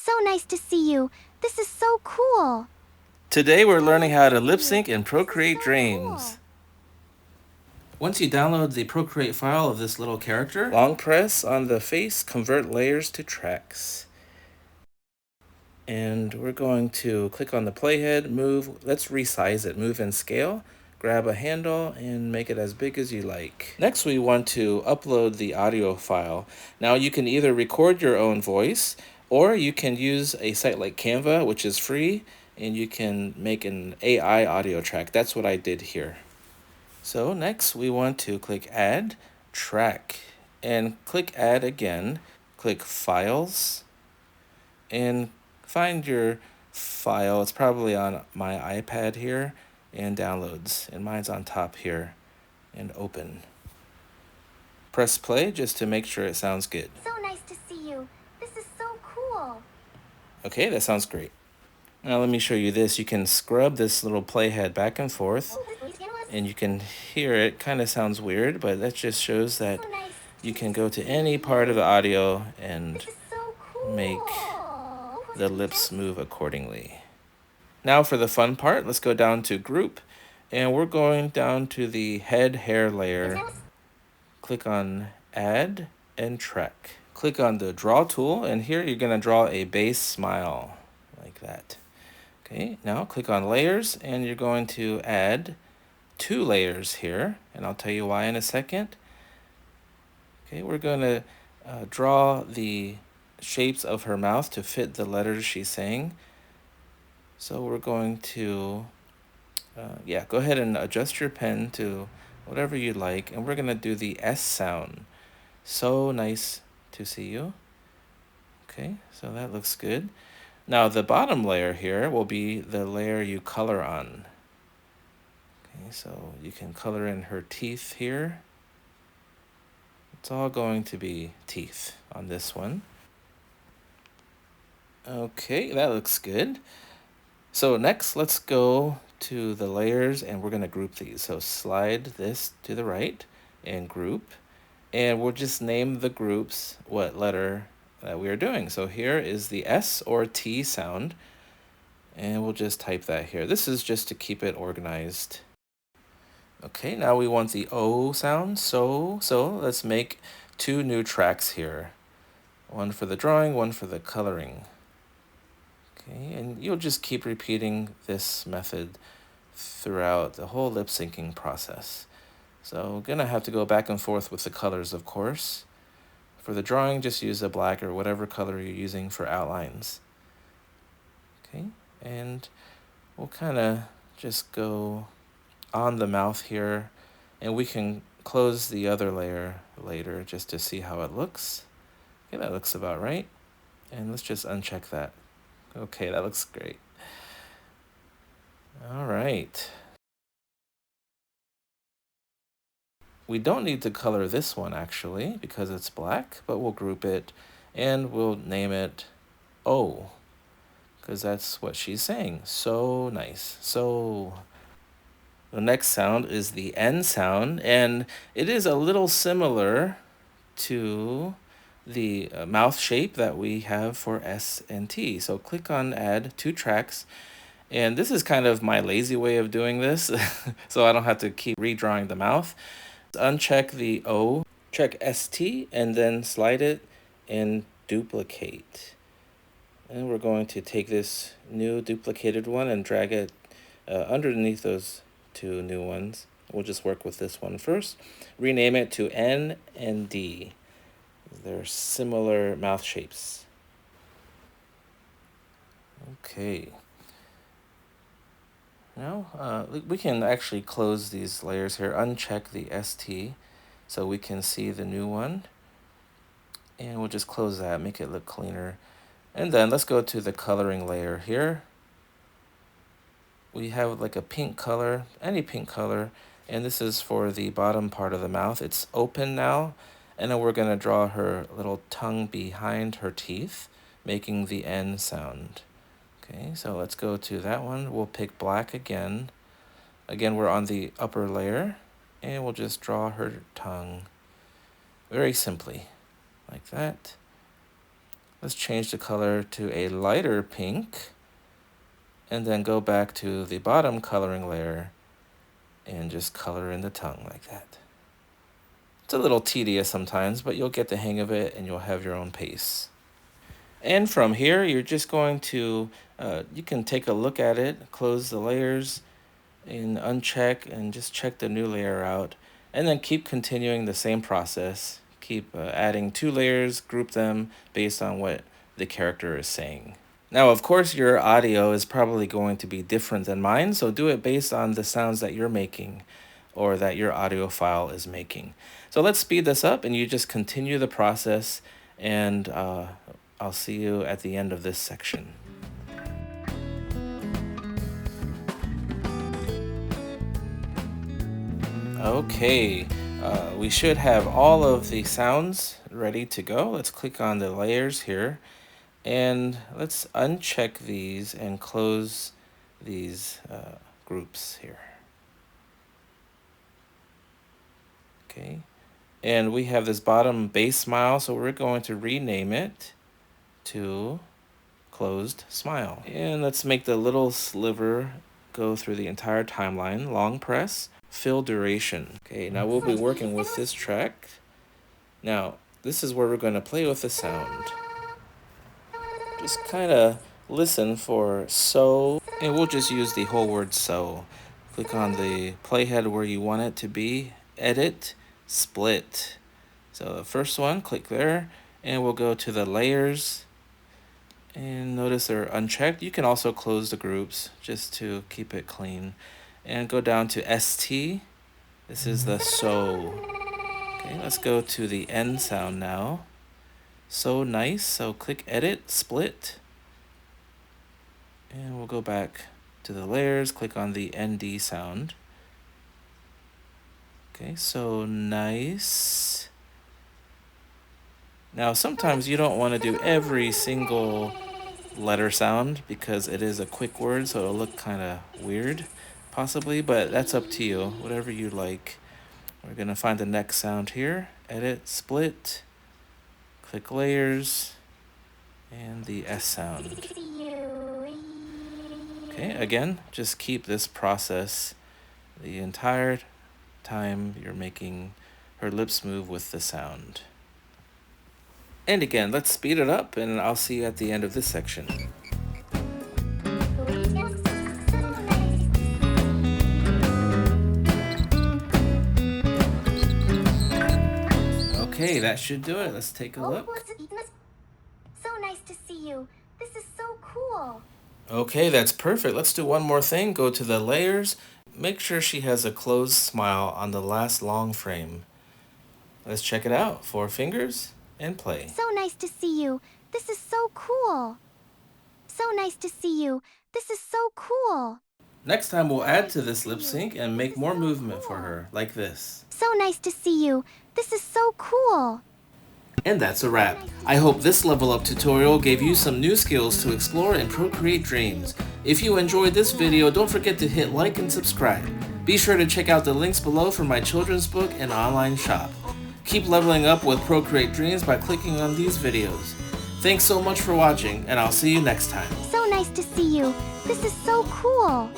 So nice to see you. This is so cool. Today we're learning how to lip sync in Procreate Dreams. Once you download the Procreate file of this little character, long press on the face, convert layers to tracks. And we're going to click on the playhead, move, let's resize it, move and scale, grab a handle and make it as big as you like. Next we want to upload the audio file. Now you can either record your own voice or you can use a site like Canva, which is free, and you can make an AI audio track. That's what I did here. So next we want to click Add Track and click Add again, click Files, and find your file. It's probably on my iPad here, and Downloads, and mine's on top here, and Open. Press play just to make sure it sounds good. So nice to see you. This is so cool. Okay, that sounds great. Now let me show you this. You can scrub this little playhead back and forth, and you can hear it. Kind of sounds weird, but that just shows that you can go to any part of the audio and make the lips move accordingly. Now for the fun part, let's go down to Group, and we're going down to the head hair layer. Click on Add and Track. Click on the Draw tool, and here you're going to draw a base smile, like that. Okay, now click on Layers, and you're going to add 2 layers here, and I'll tell you why in a second. Okay, we're going to draw the shapes of her mouth to fit the letters she's saying. So we're going to, go ahead and adjust your pen to whatever you like, and we're going to do the S sound. So nice to see you. Okay, so that looks good. Now the bottom layer here will be the layer you color on. Okay, so you can color in her teeth here. It's all going to be teeth on this one. Okay, that looks good. So next, let's go to the layers and we're going to group these. So slide this to the right and group. And we'll just name the groups what letter that we are doing. So here is the S or T sound. And we'll just type that here. This is just to keep it organized. Okay, now we want the O sound. So let's make 2 new tracks here. One for the drawing, one for the coloring. Okay, and you'll just keep repeating this method throughout the whole lip syncing process. So we're gonna have to go back and forth with the colors, of course. For the drawing, just use a black or whatever color you're using for outlines. Okay, and we'll kind of just go on the mouth here, and we can close the other layer later just to see how it looks. Okay, that looks about right. And let's just uncheck that. Okay, that looks great. All right. We don't need to color this one actually because it's black, but we'll group it and we'll name it O because that's what she's saying. So nice. So the next sound is the N sound, and it is a little similar to the mouth shape that we have for S and T. So click on Add 2 tracks. And this is kind of my lazy way of doing this, so I don't have to keep redrawing the mouth. Uncheck the O, check ST, and then slide it and duplicate. And we're going to take this new duplicated one and drag it underneath those 2 new ones. We'll just work with this one first. Rename it to N and D. They're similar mouth shapes. Okay. Now, we can actually close these layers here, uncheck the ST so we can see the new one. And we'll just close that, make it look cleaner. And then let's go to the coloring layer here. We have like a pink color, any pink color, and this is for the bottom part of the mouth. It's open now, and then we're going to draw her little tongue behind her teeth, making the N sound. Okay, so let's go to that one. We'll pick black again. Again, we're on the upper layer, and we'll just draw her tongue very simply, like that. Let's change the color to a lighter pink, and then go back to the bottom coloring layer and just color in the tongue like that. It's a little tedious sometimes, but you'll get the hang of it and you'll have your own pace. And from here, you're just going to, you can take a look at it, close the layers, and uncheck and just check the new layer out. And then keep continuing the same process. Keep adding 2 layers, group them based on what the character is saying. Now, of course, your audio is probably going to be different than mine, so do it based on the sounds that you're making or that your audio file is making. So let's speed this up and you just continue the process, and I'll see you at the end of this section. Okay, we should have all of the sounds ready to go. Let's click on the layers here, and let's uncheck these and close these groups here. Okay, and we have this bottom base smile, so we're going to rename it to closed smile. And let's make the little sliver go through the entire timeline. Long press. Fill duration. Okay, now we'll be working with this track. Now, this is where we're going to play with the sound. Just kind of listen for so, and we'll just use the whole word so. Click on the playhead where you want it to be, edit, split. So the first one, click there, and we'll go to the layers. And notice they're unchecked. You can also close the groups just to keep it clean. And go down to ST. This is the so. Okay, let's go to the N sound now. So nice. So click edit, split. And we'll go back to the layers, click on the ND sound. Okay, so nice. Now sometimes you don't want to do every single letter sound because it is a quick word, so it'll look kind of weird. Possibly, but that's up to you, whatever you like. We're going to find the next sound here, edit, split, click layers, and the S sound. Okay, again, just keep this process the entire time you're making her lips move with the sound. And again, let's speed it up, and I'll see you at the end of this section. Okay, that should do it. Let's take a look. So nice to see you. This is so cool. Okay, that's perfect. Let's do one more thing. Go to the layers. Make sure she has a closed smile on the last long frame. Let's check it out. 4 fingers and play. So nice to see you. This is so cool. So nice to see you. This is so cool. Next time we'll add to this lip sync and make more movement for her, like this. So nice to see you. This is so cool. And that's a wrap. I hope this level up tutorial gave you some new skills to explore in Procreate Dreams. If you enjoyed this video, don't forget to hit like and subscribe. Be sure to check out the links below for my children's book and online shop. Keep leveling up with Procreate Dreams by clicking on these videos. Thanks so much for watching, and I'll see you next time. So nice to see you. This is so cool.